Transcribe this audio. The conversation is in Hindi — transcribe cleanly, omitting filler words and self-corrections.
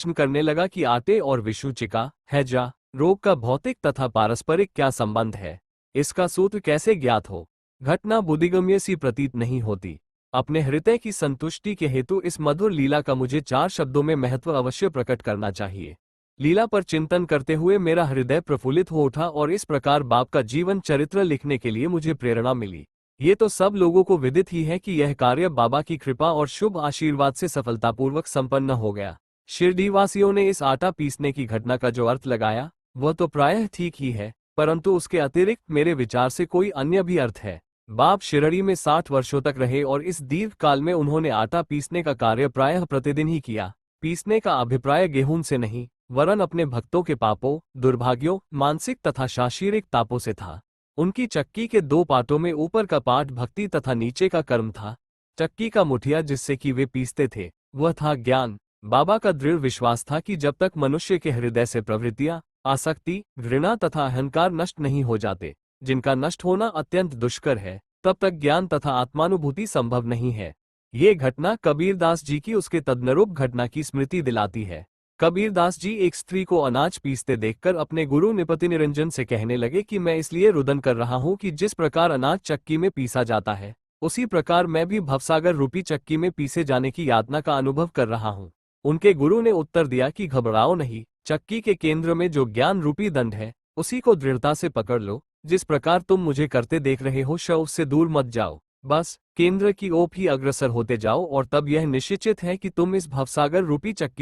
प्रश्न करने लगा कि आटे और विषूचिका हैजा रोग का भौतिक तथा पारस्परिक क्या संबंध है, इसका सूत्र कैसे ज्ञात हो। घटना बुद्धिगम्य सी प्रतीत नहीं होती। अपने हृदय की संतुष्टि के हेतु इस मधुर लीला का मुझे 4 शब्दों में महत्व अवश्य प्रकट करना चाहिए। लीला पर चिंतन करते हुए मेरा हृदय प्रफुल्लित हो उठा और इस प्रकार बाप का जीवन चरित्र लिखने के लिए मुझे प्रेरणा मिली। ये तो सब लोगों को विदित ही है कि यह कार्य बाबा की कृपा और शुभ आशीर्वाद से सफलतापूर्वक संपन्न हो गया। शिरडीवासियों ने इस आटा पीसने की घटना का जो अर्थ लगाया वह तो प्रायः ठीक ही है, परंतु उसके अतिरिक्त मेरे विचार से कोई अन्य भी अर्थ है। बाप शिरडी में 60 वर्षों तक रहे और इस दीर्घ काल में उन्होंने आटा पीसने का कार्य प्रायः प्रतिदिन ही किया। पीसने का अभिप्राय गेहूं से नहीं, वरन अपने भक्तों के पापों, दुर्भाग्यों, मानसिक तथा शारीरिक तापों से था। उनकी चक्की के 2 पाटों में ऊपर का पाट भक्ति तथा नीचे का कर्म था। चक्की का मुठिया जिससे कि वे पीसते थे वह था ज्ञान। बाबा का दृढ़ विश्वास था कि जब तक मनुष्य के हृदय से प्रवृत्तियां, आसक्ति, घृणा तथा अहंकार नष्ट नहीं हो जाते, जिनका नष्ट होना अत्यंत दुष्कर है, तब तक ज्ञान तथा आत्मानुभूति संभव नहीं है। ये घटना कबीरदास जी की उसके तदनुरूप घटना की स्मृति दिलाती है। कबीरदास जी एक स्त्री को अनाज पीसते देखकर अपने गुरु निपति निरंजन से कहने लगे कि मैं इसलिए रुदन कर रहा हूं कि जिस प्रकार अनाज चक्की में पीसा जाता है, उसी प्रकार मैं भी भवसागर रूपी चक्की में पीसे जाने की यातना का अनुभव कर रहा हूं। उनके गुरु ने उत्तर दिया कि घबराओ नहीं, चक्की के केंद्र में जो ज्ञान रूपी दंड है उसी को दृढ़ता से पकड़ लो। जिस प्रकार तुम मुझे करते देख रहे हो, शव से दूर मत जाओ, बस केंद्र की ओर ही अग्रसर होते जाओ और तब यह निश्चित है कि तुम इस भवसागर रूपी चक्की